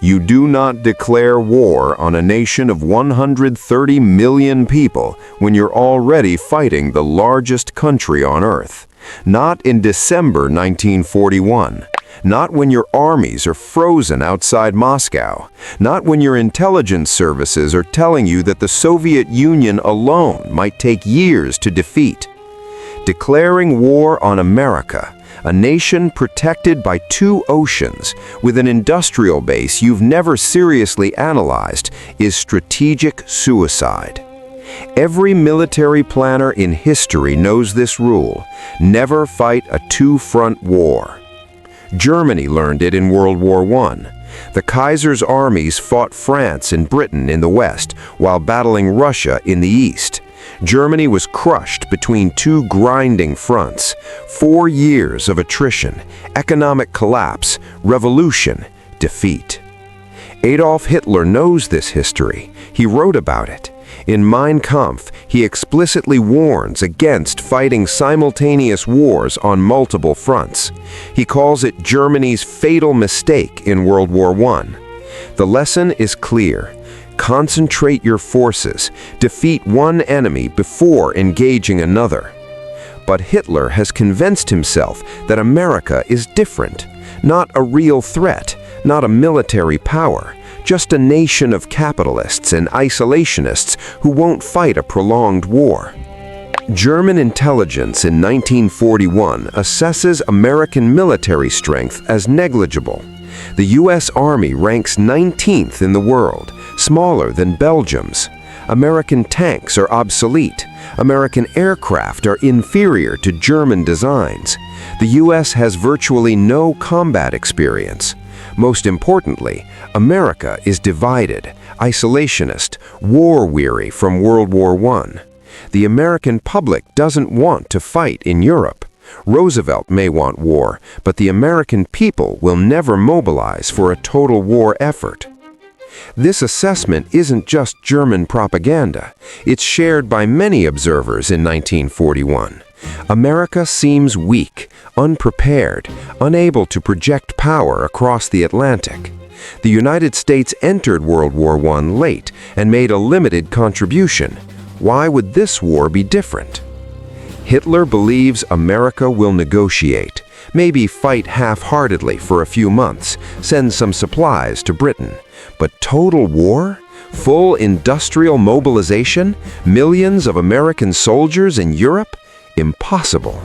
You do not declare war on a nation of 130 million people when you're already fighting the largest country on Earth. Not in December 1941. Not when your armies are frozen outside Moscow. Not when your intelligence services are telling you that the Soviet Union alone might take years to defeat. Declaring war on America, a nation protected by 2 oceans, with an industrial base you've never seriously analyzed, is strategic suicide. Every military planner in history knows this rule: never fight a 2-front war. Germany learned it in World War I. The Kaiser's armies fought France and Britain in the west, while battling Russia in the east. Germany was crushed between 2 grinding fronts. 4 years of attrition, economic collapse, revolution, defeat. Adolf Hitler knows this history. He wrote about it. In Mein Kampf, he explicitly warns against fighting simultaneous wars on multiple fronts. He calls it Germany's fatal mistake in World War I. The lesson is clear. Concentrate your forces, defeat one enemy before engaging another. But Hitler has convinced himself that America is different, not a real threat, not a military power, just a nation of capitalists and isolationists who won't fight a prolonged war. German intelligence in 1941 assesses American military strength as negligible. The U.S. Army ranks 19th in the world, smaller than Belgium's. American tanks are obsolete. American aircraft are inferior to German designs. The U.S. has virtually no combat experience. Most importantly, America is divided, isolationist, war-weary from World War I. The American public doesn't want to fight in Europe. Roosevelt may want war, but the American people will never mobilize for a total war effort. This assessment isn't just German propaganda. It's shared by many observers in 1941. America seems weak, unprepared, unable to project power across the Atlantic. The United States entered World War I late and made a limited contribution. Why would this war be different? Hitler believes America will negotiate, maybe fight half-heartedly for a few months, send some supplies to Britain. But total war? Full industrial mobilization? Millions of American soldiers in Europe? Impossible.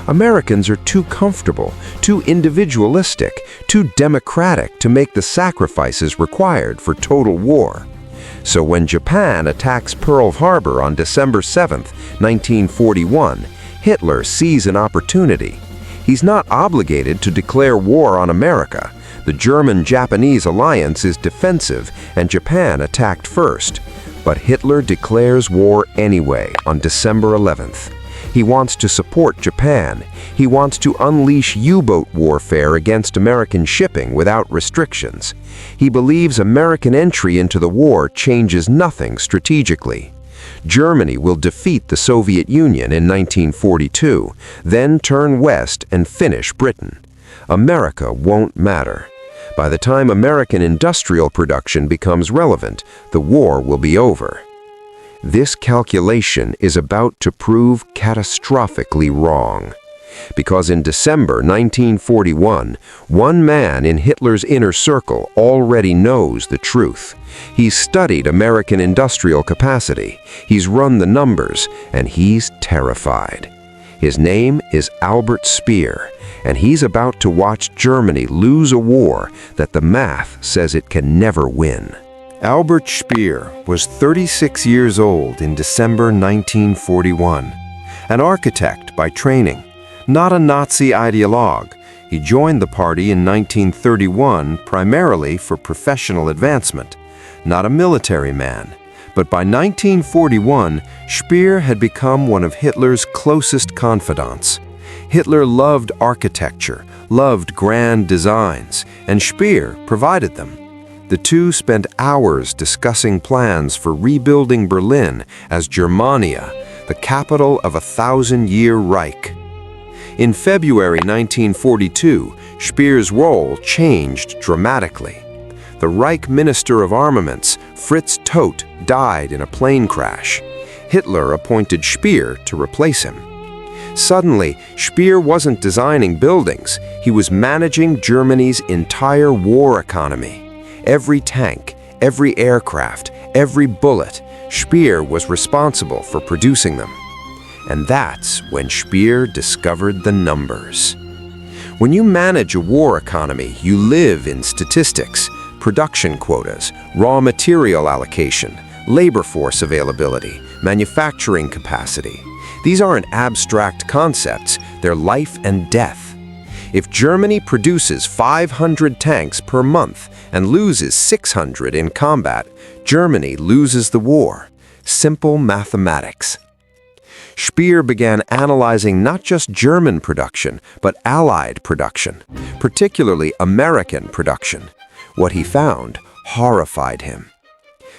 Americans are too comfortable, too individualistic, too democratic to make the sacrifices required for total war. So when Japan attacks Pearl Harbor on December 7, 1941, Hitler sees an opportunity. He's not obligated to declare war on America. The German-Japanese alliance is defensive, and Japan attacked first. But Hitler declares war anyway on December 11th. He wants to support Japan. He wants to unleash U-boat warfare against American shipping without restrictions. He believes American entry into the war changes nothing strategically. Germany will defeat the Soviet Union in 1942, then turn west and finish Britain. America won't matter. By the time American industrial production becomes relevant, the war will be over. This calculation is about to prove catastrophically wrong. Because in December 1941, one man in Hitler's inner circle already knows the truth. He's studied American industrial capacity, he's run the numbers, and he's terrified. His name is Albert Speer, and he's about to watch Germany lose a war that the math says it can never win. Albert Speer was 36 years old in December 1941. An architect by training, not a Nazi ideologue. He joined the party in 1931 primarily for professional advancement, not a military man. But by 1941, Speer had become one of Hitler's closest confidants. Hitler loved architecture, loved grand designs, and Speer provided them. The two spent hours discussing plans for rebuilding Berlin as Germania, the capital of a 1,000-year Reich. In February 1942, Speer's role changed dramatically. the Reich Minister of Armaments, Fritz Todt, died in a plane crash. Hitler appointed Speer to replace him. Suddenly, Speer wasn't designing buildings, he was managing Germany's entire war economy. Every tank, every aircraft, every bullet, Speer was responsible for producing them. And that's when Speer discovered the numbers. When you manage a war economy, you live in statistics, production quotas, raw material allocation, labor force availability, manufacturing capacity. These aren't abstract concepts, they're life and death. If Germany produces 500 tanks per month and loses 600 in combat, Germany loses the war. Simple mathematics. Speer began analyzing not just German production, but Allied production, particularly American production. What he found horrified him.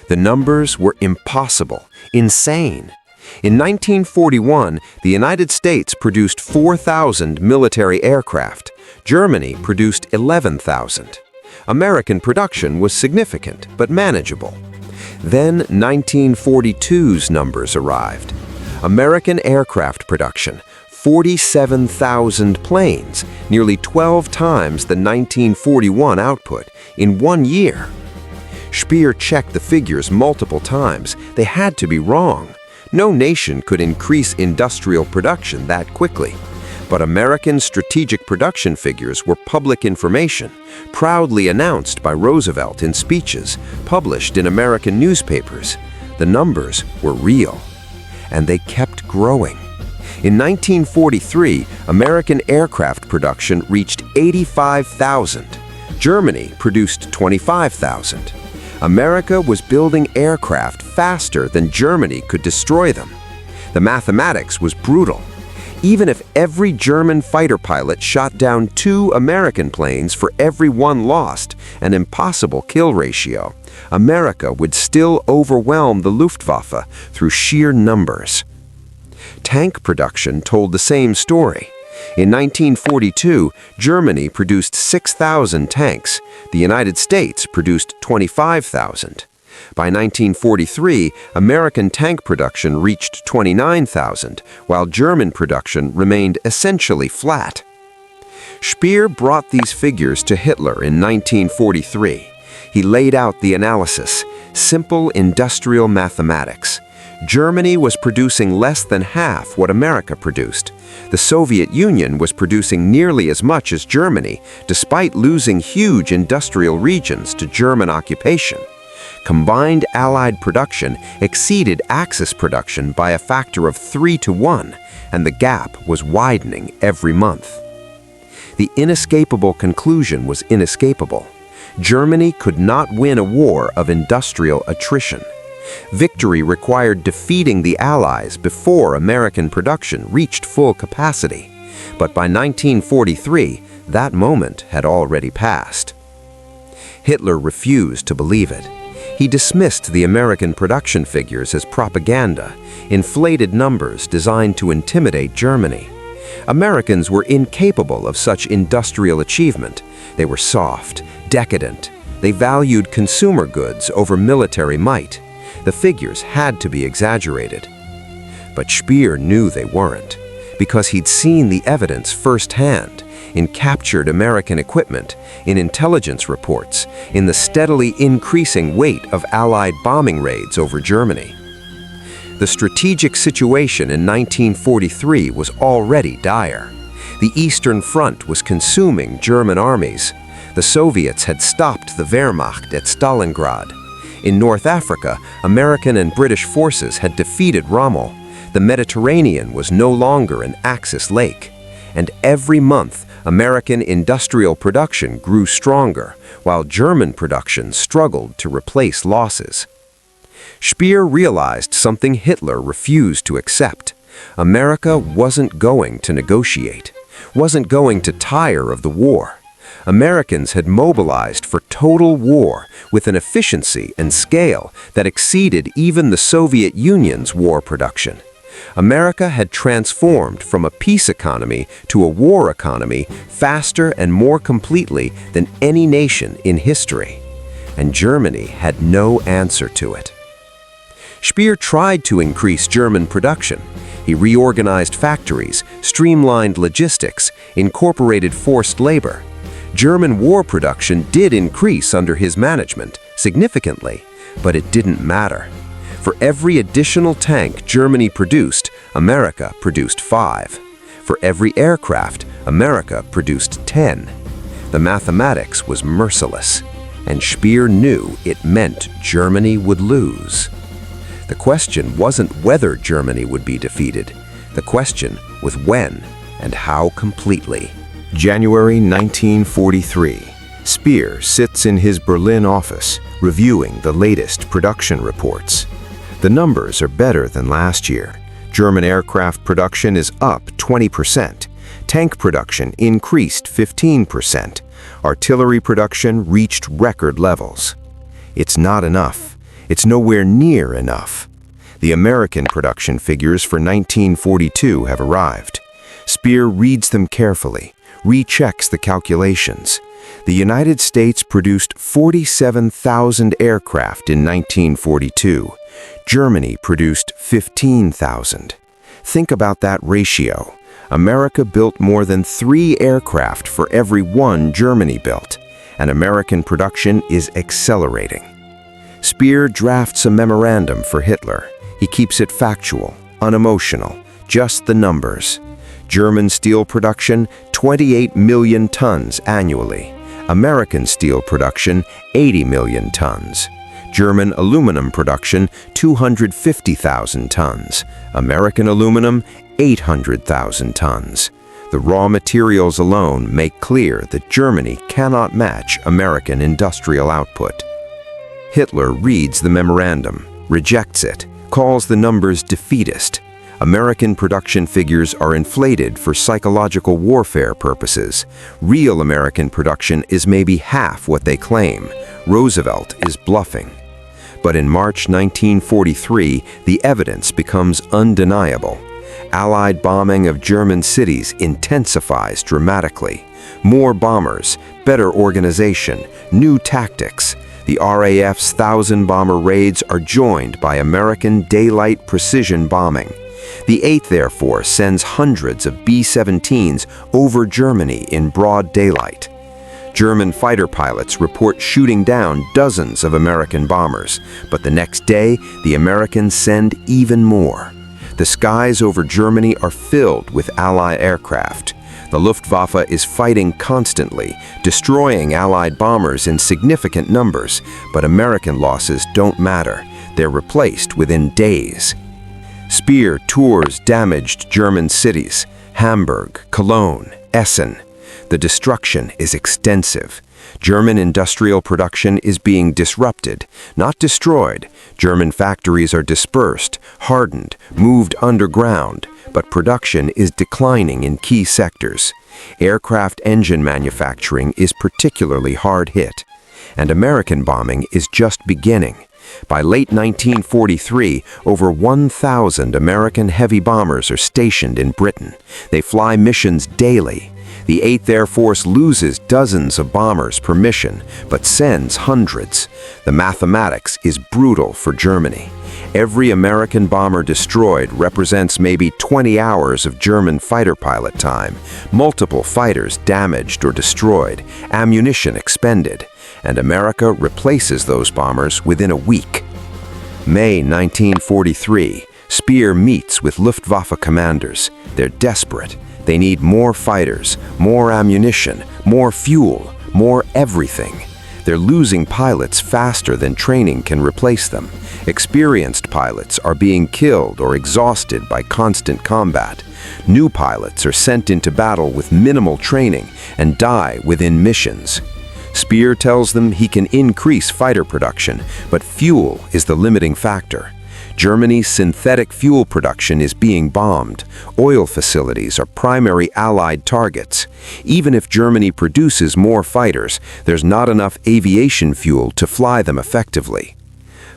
The numbers were impossible, insane. In 1941, the United States produced 4,000 military aircraft. Germany produced 11,000. American production was significant, but manageable. Then 1942's numbers arrived. American aircraft production, 47,000 planes, nearly 12 times the 1941 output, in 1 year. Speer checked the figures multiple times. They had to be wrong. No nation could increase industrial production that quickly. But American strategic production figures were public information, proudly announced by Roosevelt in speeches, published in American newspapers. The numbers were real. And they kept growing. In 1943, American aircraft production reached 85,000. Germany produced 25,000. America was building aircraft faster than Germany could destroy them. The mathematics was brutal. Even if every German fighter pilot shot down 2 American planes for every one lost, an impossible kill ratio, America would still overwhelm the Luftwaffe through sheer numbers. Tank production told the same story. In 1942, Germany produced 6,000 tanks. The United States produced 25,000. By 1943, American tank production reached 29,000, while German production remained essentially flat. Speer brought these figures to Hitler in 1943. He laid out the analysis, simple industrial mathematics. Germany was producing less than half what America produced. The Soviet Union was producing nearly as much as Germany, despite losing huge industrial regions to German occupation. Combined Allied production exceeded Axis production by a factor of 3 to 1, and the gap was widening every month. The inescapable conclusion was inescapable. Germany could not win a war of industrial attrition. Victory required defeating the Allies before American production reached full capacity. But by 1943, that moment had already passed. Hitler refused to believe it. He dismissed the American production figures as propaganda, inflated numbers designed to intimidate Germany. Americans were incapable of such industrial achievement. They were soft, decadent. They valued consumer goods over military might. The figures had to be exaggerated. But Speer knew they weren't, because he'd seen the evidence firsthand in captured American equipment, in intelligence reports, in the steadily increasing weight of Allied bombing raids over Germany. The strategic situation in 1943 was already dire. The Eastern Front was consuming German armies. The Soviets had stopped the Wehrmacht at Stalingrad. In North Africa, American and British forces had defeated Rommel. The Mediterranean was no longer an Axis lake. And every month, American industrial production grew stronger, while German production struggled to replace losses. Speer realized something Hitler refused to accept. America wasn't going to negotiate, wasn't going to tire of the war. Americans had mobilized for total war with an efficiency and scale that exceeded even the Soviet Union's war production. America had transformed from a peace economy to a war economy faster and more completely than any nation in history. and Germany had no answer to it. Speer tried to increase German production. He reorganized factories, streamlined logistics, incorporated forced labor. German war production did increase under his management, significantly, but it didn't matter. For every additional tank Germany produced, America produced 5. For every aircraft, America produced 10. The mathematics was merciless, and Speer knew it meant Germany would lose. The question wasn't whether Germany would be defeated. The question was when and how completely. January 1943. Speer sits in his Berlin office, reviewing the latest production reports. The numbers are better than last year. German aircraft production is up 20%. Tank production increased 15%. Artillery production reached record levels. It's not enough. It's nowhere near enough. The American production figures for 1942 have arrived. Speer reads them carefully, rechecks the calculations. The United States produced 47,000 aircraft in 1942. Germany produced 15,000. Think about that ratio. America built more than 3 aircraft for every 1 Germany built, and American production is accelerating. Speer drafts a memorandum for Hitler. He keeps it factual, unemotional, just the numbers. German steel production, 28 million tons annually. American steel production, 80 million tons. German aluminum production, 250,000 tons. American aluminum, 800,000 tons. The raw materials alone make clear that Germany cannot match American industrial output. Hitler reads the memorandum, rejects it, calls the numbers defeatist. American production figures are inflated for psychological warfare purposes. Real American production is maybe half what they claim. Roosevelt is bluffing. But in March 1943, the evidence becomes undeniable. Allied bombing of German cities intensifies dramatically. More bombers, better organization, new tactics. The RAF's 1,000-bomber raids are joined by American daylight precision bombing. The 8th Air Force sends hundreds of B-17s over Germany in broad daylight. German fighter pilots report shooting down dozens of American bombers, but the next day, the Americans send even more. The skies over Germany are filled with Allied aircraft. The Luftwaffe is fighting constantly, destroying Allied bombers in significant numbers, but American losses don't matter. They're replaced within days. Speer tours damaged German cities, Hamburg, Cologne, Essen. The destruction is extensive. German industrial production is being disrupted, not destroyed. German factories are dispersed, hardened, moved underground, but production is declining in key sectors. Aircraft engine manufacturing is particularly hard hit, and American bombing is just beginning. By late 1943, over 1,000 American heavy bombers are stationed in Britain. They fly missions daily. The 8th Air Force loses dozens of bombers per mission, but sends hundreds. The mathematics is brutal for Germany. Every American bomber destroyed represents maybe 20 hours of German fighter pilot time, multiple fighters damaged or destroyed, ammunition expended, and America replaces those bombers within a week. May 1943, Speer meets with Luftwaffe commanders. They're desperate. They need more fighters, more ammunition, more fuel, more everything. They're losing pilots faster than training can replace them. Experienced pilots are being killed or exhausted by constant combat. New pilots are sent into battle with minimal training and die within missions. Speer tells them he can increase fighter production, but fuel is the limiting factor. Germany's synthetic fuel production is being bombed. Oil facilities are primary Allied targets. Even if Germany produces more fighters, there's not enough aviation fuel to fly them effectively.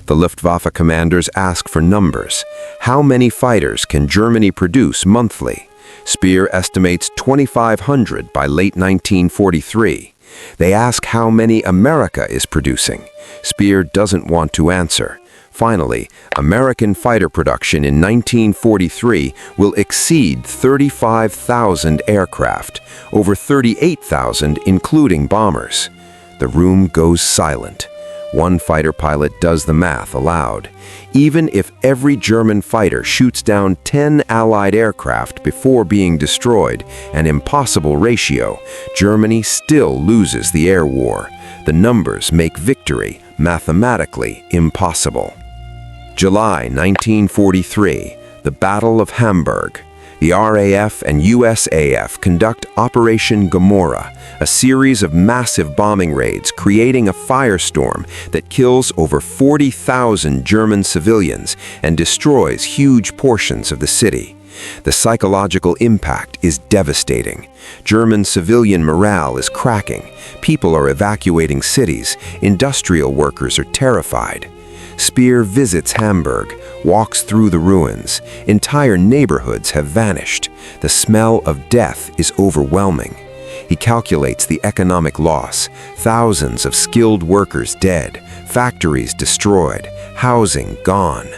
The Luftwaffe commanders ask for numbers. How many fighters can Germany produce monthly? Speer estimates 2,500 by late 1943. They ask how many America is producing. Speer doesn't want to answer. Finally, American fighter production in 1943 will exceed 35,000 aircraft, over 38,000 including bombers. The room goes silent. One fighter pilot does the math aloud. Even if every German fighter shoots down 10 Allied aircraft before being destroyed, an impossible ratio, Germany still loses the air war. The numbers make victory mathematically impossible. July 1943, the Battle of Hamburg. The RAF and USAF conduct Operation Gomorrah, a series of massive bombing raids creating a firestorm that kills over 40,000 German civilians and destroys huge portions of the city. The psychological impact is devastating. German civilian morale is cracking. People are evacuating cities. Industrial workers are terrified. Speer visits Hamburg, walks through the ruins. Entire neighborhoods have vanished. The smell of death is overwhelming. He calculates the economic loss. Thousands of skilled workers dead, factories destroyed, housing gone.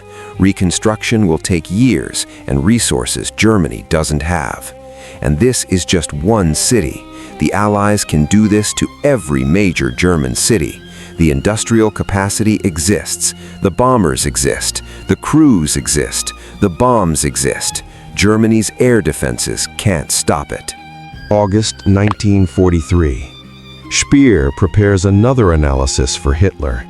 Reconstruction will take years and resources Germany doesn't have. And this is just one city. The Allies can do this to every major German city. The industrial capacity exists. The bombers exist. The crews exist. The bombs exist. Germany's air defenses can't stop it. August 1943. Speer prepares another analysis for Hitler.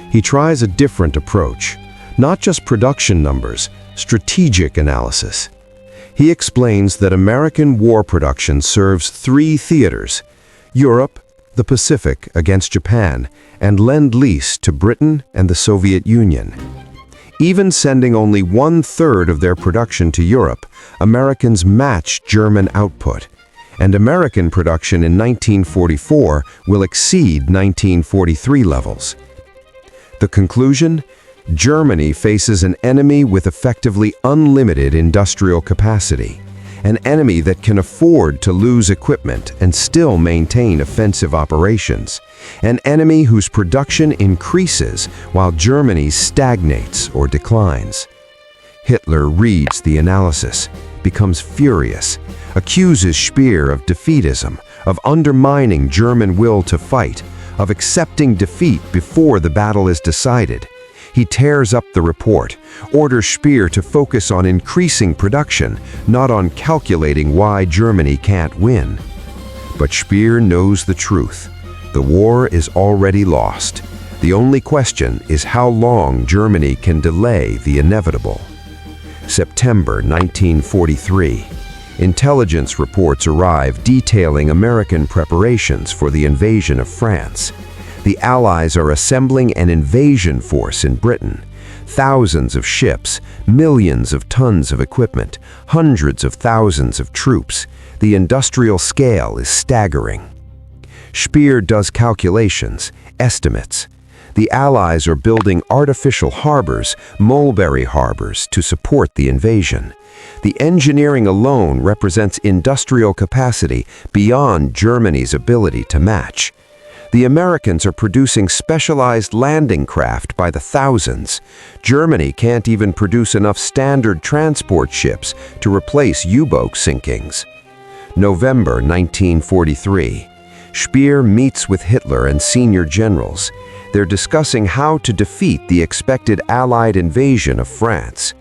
He tries a different approach. Not just production numbers, strategic analysis. He explains that American war production serves three theaters: Europe, the Pacific against Japan, and Lend-Lease to Britain and the Soviet Union. Even sending only 1/3 of their production to Europe, Americans match German output, and American production in 1944 will exceed 1943 levels. The conclusion? Germany faces an enemy with effectively unlimited industrial capacity. An enemy that can afford to lose equipment and still maintain offensive operations. An enemy whose production increases while Germany stagnates or declines. Hitler reads the analysis, becomes furious, accuses Speer of defeatism, of undermining German will to fight, of accepting defeat before the battle is decided. He tears up the report, orders Speer to focus on increasing production, not on calculating why Germany can't win. But Speer knows the truth. The war is already lost. The only question is how long Germany can delay the inevitable. September 1943. Intelligence reports arrive detailing American preparations for the invasion of France. The Allies are assembling an invasion force in Britain. Thousands of ships, millions of tons of equipment, hundreds of thousands of troops. The industrial scale is staggering. Speer does calculations, estimates. The Allies are building artificial harbors, mulberry harbors, to support the invasion. The engineering alone represents industrial capacity beyond Germany's ability to match. The Americans are producing specialized landing craft by the thousands. Germany can't even produce enough standard transport ships to replace U-boat sinkings. November 1943. Speer meets with Hitler and senior generals. They're discussing how to defeat the expected Allied invasion of France.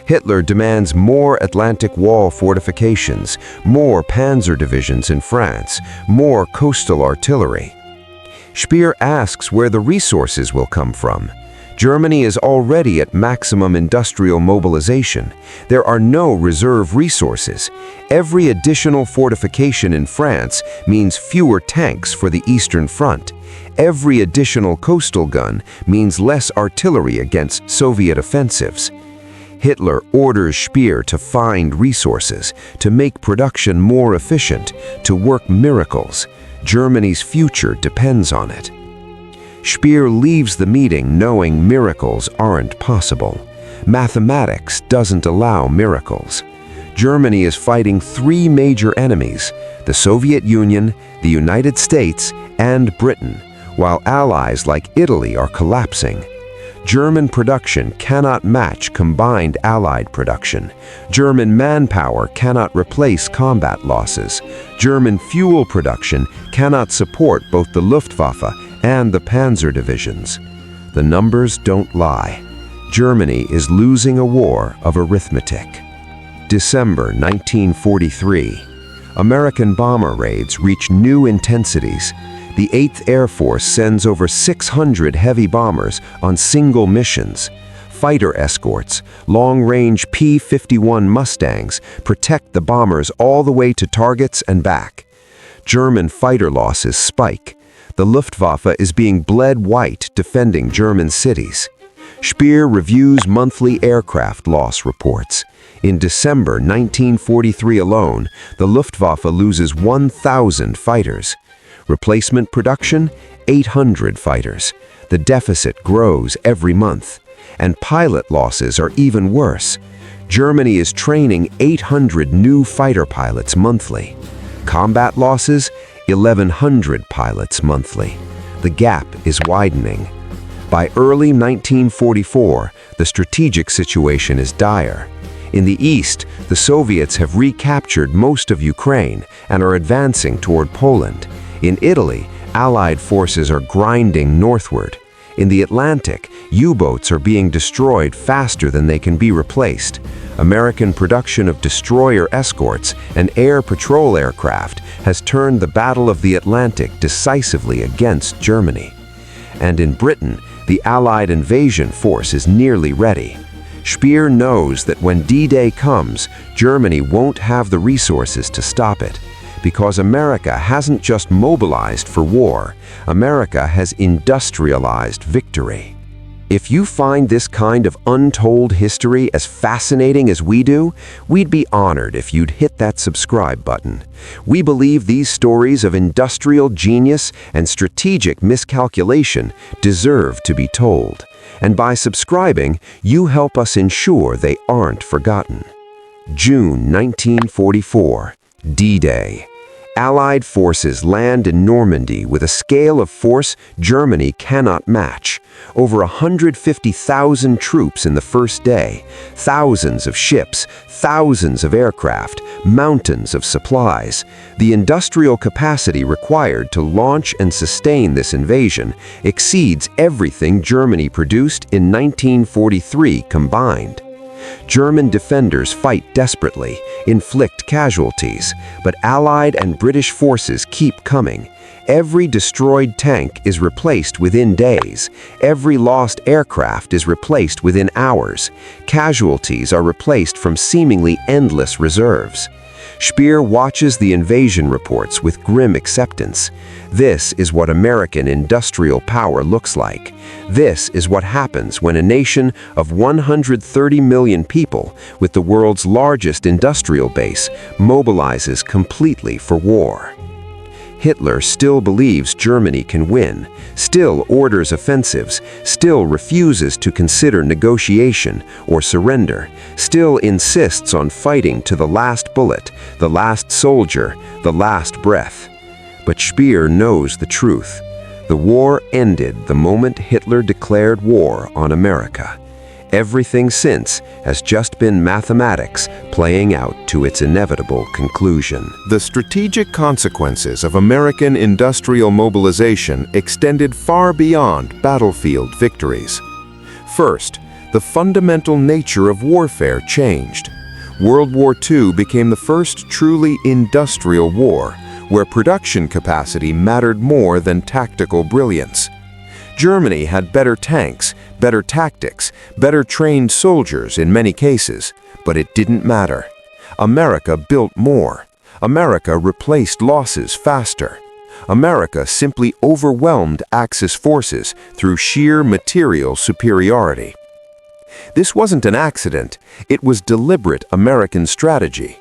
Hitler demands more Atlantic Wall fortifications, more panzer divisions in France, more coastal artillery. Speer asks where the resources will come from. Germany is already at maximum industrial mobilization. There are no reserve resources. Every additional fortification in France means fewer tanks for the Eastern Front. Every additional coastal gun means less artillery against Soviet offensives. Hitler orders Speer to find resources, to make production more efficient, to work miracles. Germany's future depends on it. Speer leaves the meeting knowing miracles aren't possible. Mathematics doesn't allow miracles. Germany is fighting three major enemies: the Soviet Union, the United States, and Britain, while allies like Italy are collapsing. German production cannot match combined Allied production. German manpower cannot replace combat losses. German fuel production cannot support both the Luftwaffe and the Panzer divisions. The numbers don't lie. Germany is losing a war of arithmetic. December 1943. American bomber raids reach new intensities. The 8th Air Force sends over 600 heavy bombers on single missions. Fighter escorts, long-range P-51 Mustangs, protect the bombers all the way to targets and back. German fighter losses spike. The Luftwaffe is being bled white defending German cities. Speer reviews monthly aircraft loss reports. In December 1943 alone, the Luftwaffe loses 1,000 fighters. Replacement production, 800 fighters. The deficit grows every month. And pilot losses are even worse. Germany is training 800 new fighter pilots monthly. Combat losses, 1,100 pilots monthly. The gap is widening. By early 1944, the strategic situation is dire. In the east, the Soviets have recaptured most of Ukraine and are advancing toward Poland. In Italy, Allied forces are grinding northward. In the Atlantic, U-boats are being destroyed faster than they can be replaced. American production of destroyer escorts and air patrol aircraft has turned the Battle of the Atlantic decisively against Germany. And in Britain, the Allied invasion force is nearly ready. Speer knows that when D-Day comes, Germany won't have the resources to stop it. Because America hasn't just mobilized for war, America has industrialized victory. If you find this kind of untold history as fascinating as we do, we'd be honored if you'd hit that subscribe button. We believe these stories of industrial genius and strategic miscalculation deserve to be told. And by subscribing, you help us ensure they aren't forgotten. June 1944, D-Day. Allied forces land in Normandy with a scale of force Germany cannot match. Over 150,000 troops in the first day, thousands of ships, thousands of aircraft, mountains of supplies. The industrial capacity required to launch and sustain this invasion exceeds everything Germany produced in 1943 combined. German defenders fight desperately, inflict casualties, but Allied and British forces keep coming. Every destroyed tank is replaced within days. Every lost aircraft is replaced within hours. Casualties are replaced from seemingly endless reserves. Speer watches the invasion reports with grim acceptance. This is what American industrial power looks like. This is what happens when a nation of 130 million people, with the world's largest industrial base, mobilizes completely for war. Hitler still believes Germany can win, still orders offensives, still refuses to consider negotiation or surrender, still insists on fighting to the last bullet, the last soldier, the last breath. But Speer knows the truth. The war ended the moment Hitler declared war on America. Everything since has just been mathematics playing out to its inevitable conclusion. The strategic consequences of American industrial mobilization extended far beyond battlefield victories. First, the fundamental nature of warfare changed. World War II became the first truly industrial war, where production capacity mattered more than tactical brilliance. Germany had better tanks, better tactics, better trained soldiers in many cases, but it didn't matter. America built more. America replaced losses faster. America simply overwhelmed Axis forces through sheer material superiority. This wasn't an accident, it was deliberate American strategy.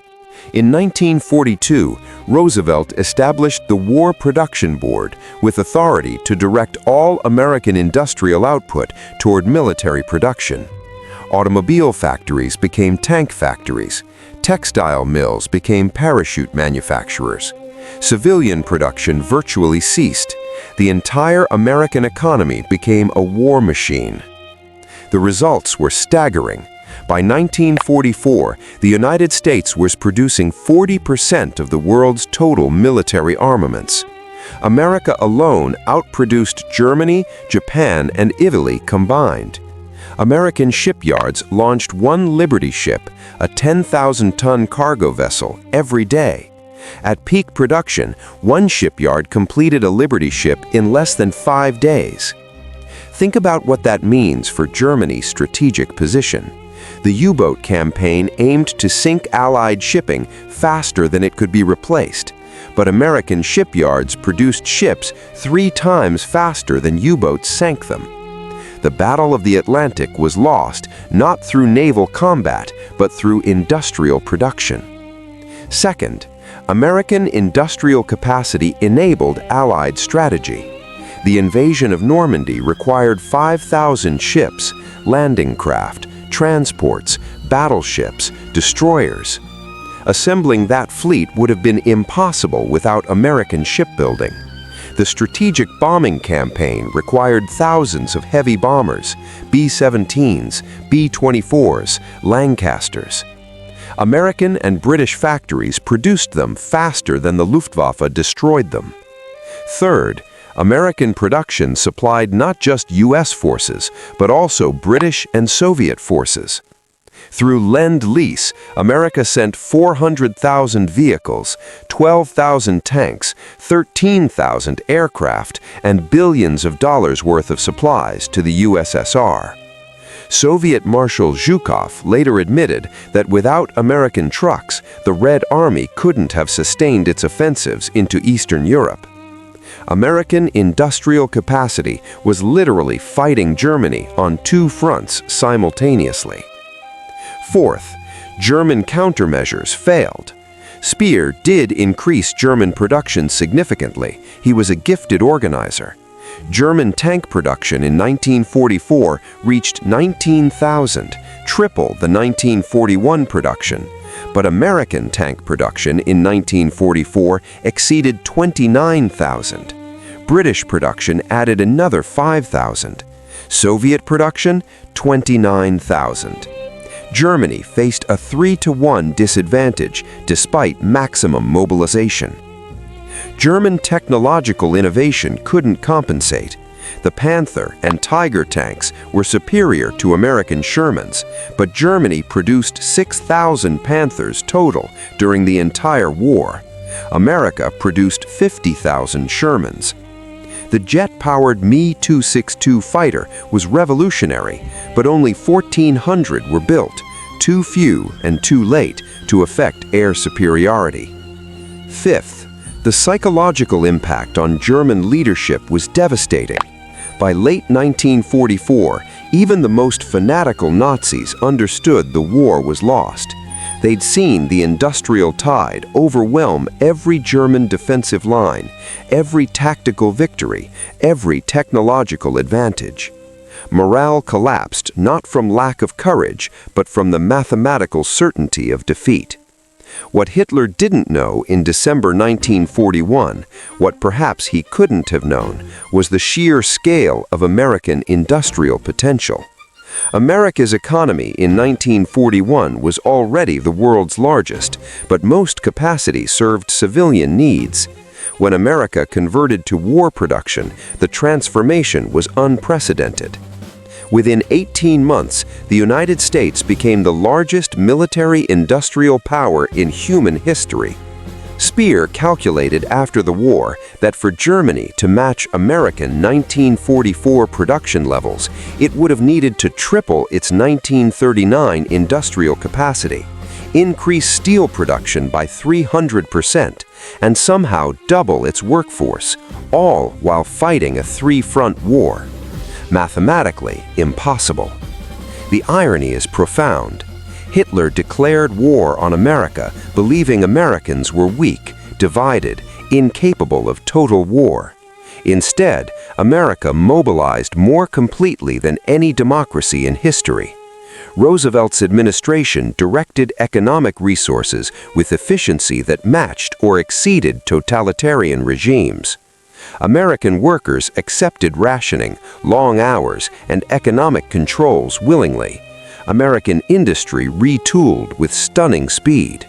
In 1942, Roosevelt established the War Production Board with authority to direct all American industrial output toward military production. Automobile factories became tank factories. Textile mills became parachute manufacturers. Civilian production virtually ceased. The entire American economy became a war machine. The results were staggering. By 1944, the United States was producing 40% of the world's total military armaments. America alone outproduced Germany, Japan, and Italy combined. American shipyards launched one Liberty ship, a 10,000-ton cargo vessel, every day. At peak production, one shipyard completed a Liberty ship in less than 5 days. Think about what that means for Germany's strategic position. The U-boat campaign aimed to sink Allied shipping faster than it could be replaced, but American shipyards produced ships 3 times faster than U-boats sank them. The Battle of the Atlantic was lost not through naval combat, but through industrial production. Second, American industrial capacity enabled Allied strategy. The invasion of Normandy required 5,000 ships, landing craft, transports, battleships, destroyers. Assembling that fleet would have been impossible without American shipbuilding. The strategic bombing campaign required thousands of heavy bombers, B-17s, B-24s, Lancasters. American and British factories produced them faster than the Luftwaffe destroyed them. Third, American production supplied not just U.S. forces, but also British and Soviet forces. Through Lend-Lease, America sent 400,000 vehicles, 12,000 tanks, 13,000 aircraft, and billions of dollars worth of supplies to the USSR. Soviet Marshal Zhukov later admitted that without American trucks, the Red Army couldn't have sustained its offensives into Eastern Europe. American industrial capacity was literally fighting Germany on 2 fronts simultaneously. Fourth, German countermeasures failed. Speer did increase German production significantly. He was a gifted organizer. German tank production in 1944 reached 19,000, triple the 1941 production. But American tank production in 1944 exceeded 29,000. British production added another 5,000. Soviet production, 29,000. Germany faced a 3-to-1 disadvantage despite maximum mobilization. German technological innovation couldn't compensate. The Panther and Tiger tanks were superior to American Shermans, but Germany produced 6,000 Panthers total during the entire war. America produced 50,000 Shermans. The jet-powered Me-262 fighter was revolutionary, but only 1,400 were built, too few and too late to effect air superiority. Fifth, the psychological impact on German leadership was devastating. By late 1944, even the most fanatical Nazis understood the war was lost. They'd seen the industrial tide overwhelm every German defensive line, every tactical victory, every technological advantage. Morale collapsed not from lack of courage, but from the mathematical certainty of defeat. What Hitler didn't know in December 1941, what perhaps he couldn't have known, was the sheer scale of American industrial potential. America's economy in 1941 was already the world's largest, but most capacity served civilian needs. When America converted to war production, the transformation was unprecedented. Within 18 months, the United States became the largest military-industrial power in human history. Speer calculated after the war that for Germany to match American 1944 production levels, it would have needed to triple its 1939 industrial capacity, increase steel production by 300%, and somehow double its workforce, all while fighting a 3-front war. Mathematically impossible. The irony is profound. Hitler declared war on America, believing Americans were weak, divided, incapable of total war. Instead, America mobilized more completely than any democracy in history. Roosevelt's administration directed economic resources with efficiency that matched or exceeded totalitarian regimes. American workers accepted rationing, long hours, and economic controls willingly. American industry retooled with stunning speed.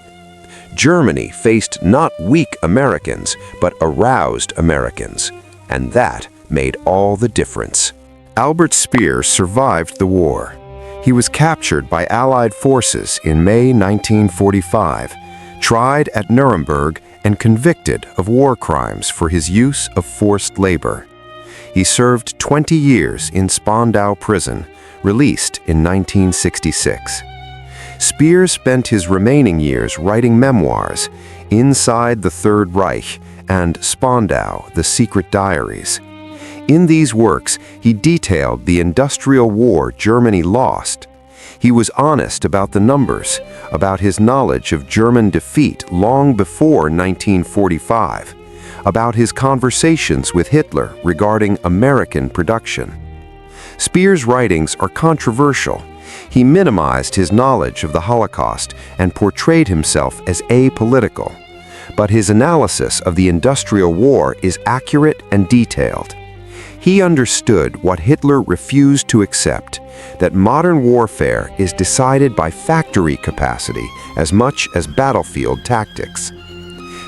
Germany faced not weak Americans, but aroused Americans, and that made all the difference. Albert Speer survived the war. He was captured by Allied forces in May 1945, tried at Nuremberg, and convicted of war crimes for his use of forced labor. He served 20 years in Spandau prison, released in 1966. Speer spent his remaining years writing memoirs, Inside the Third Reich and Spandau, The Secret Diaries. In these works, he detailed the industrial war Germany lost. He was honest about the numbers, about his knowledge of German defeat long before 1945, about his conversations with Hitler regarding American production. Speer's writings are controversial. He minimized his knowledge of the Holocaust and portrayed himself as apolitical. But his analysis of the industrial war is accurate and detailed. He understood what Hitler refused to accept, that modern warfare is decided by factory capacity as much as battlefield tactics.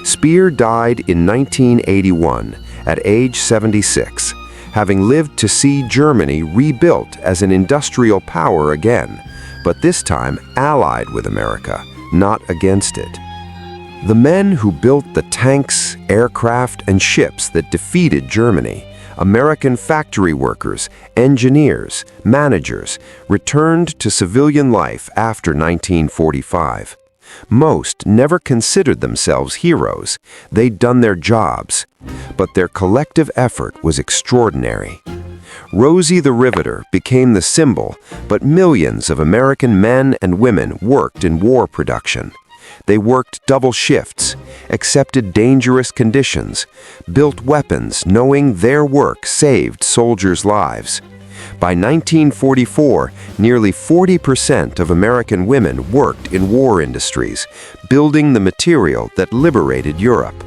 Speer died in 1981 at age 76, having lived to see Germany rebuilt as an industrial power again, but this time allied with America, not against it. The men who built the tanks, aircraft, and ships that defeated Germany, American factory workers, engineers, managers, returned to civilian life after 1945. Most never considered themselves heroes. They'd done their jobs, but their collective effort was extraordinary. Rosie the Riveter became the symbol, but millions of American men and women worked in war production. They worked double shifts, accepted dangerous conditions, built weapons knowing their work saved soldiers' lives. By 1944, nearly 40% of American women worked in war industries, building the material that liberated Europe.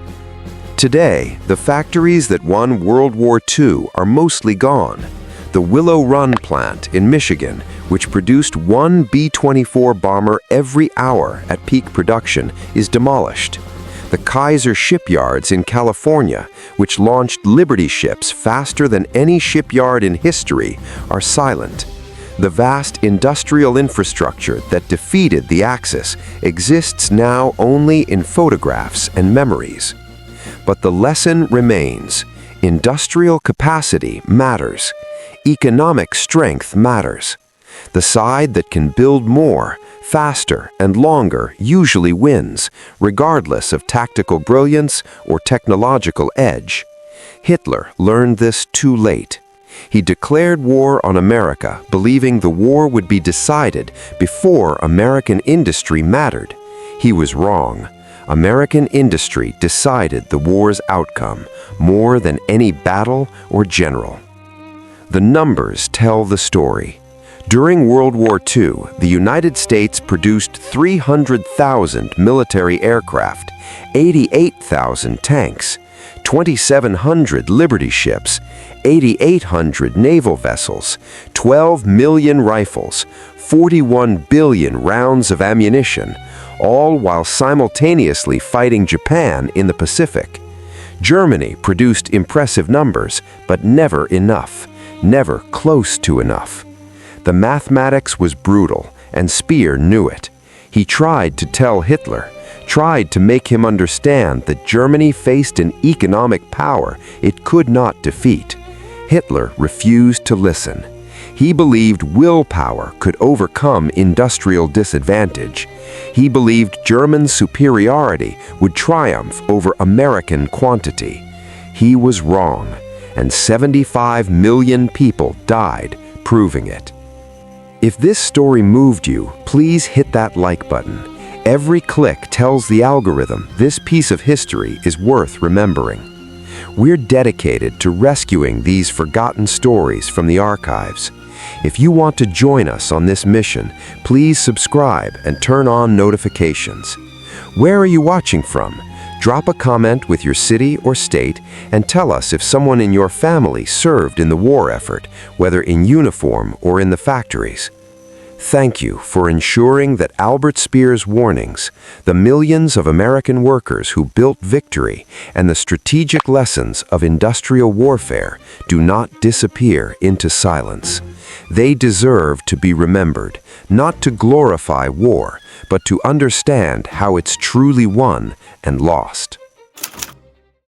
Today, the factories that won World War II are mostly gone. The Willow Run plant in Michigan, which produced one B-24 bomber every hour at peak production, is demolished. The Kaiser shipyards in California, which launched Liberty ships faster than any shipyard in history, are silent. The vast industrial infrastructure that defeated the Axis exists now only in photographs and memories. But the lesson remains. Industrial capacity matters. Economic strength matters. The side that can build more, faster, and longer usually wins, regardless of tactical brilliance or technological edge. Hitler learned this too late. He declared war on America, believing the war would be decided before American industry mattered. He was wrong. American industry decided the war's outcome more than any battle or general. The numbers tell the story. During World War II, the United States produced 300,000 military aircraft, 88,000 tanks, 2,700 Liberty ships, 8,800 naval vessels, 12 million rifles, 41 billion rounds of ammunition, all while simultaneously fighting Japan in the Pacific. Germany produced impressive numbers, but never enough, never close to enough. The mathematics was brutal, and Speer knew it. He tried to tell Hitler, tried to make him understand that Germany faced an economic power it could not defeat. Hitler refused to listen. He believed willpower could overcome industrial disadvantage. He believed German superiority would triumph over American quantity. He was wrong, and 75 million people died proving it. If this story moved you, please hit that like button. Every click tells the algorithm this piece of history is worth remembering. We're dedicated to rescuing these forgotten stories from the archives. If you want to join us on this mission, please subscribe and turn on notifications. Where are you watching from? Drop a comment with your city or state and tell us if someone in your family served in the war effort, whether in uniform or in the factories. Thank you for ensuring that Albert Speer's warnings, the millions of American workers who built victory, and the strategic lessons of industrial warfare do not disappear into silence. They deserve to be remembered, not to glorify war, but to understand how it's truly won and lost.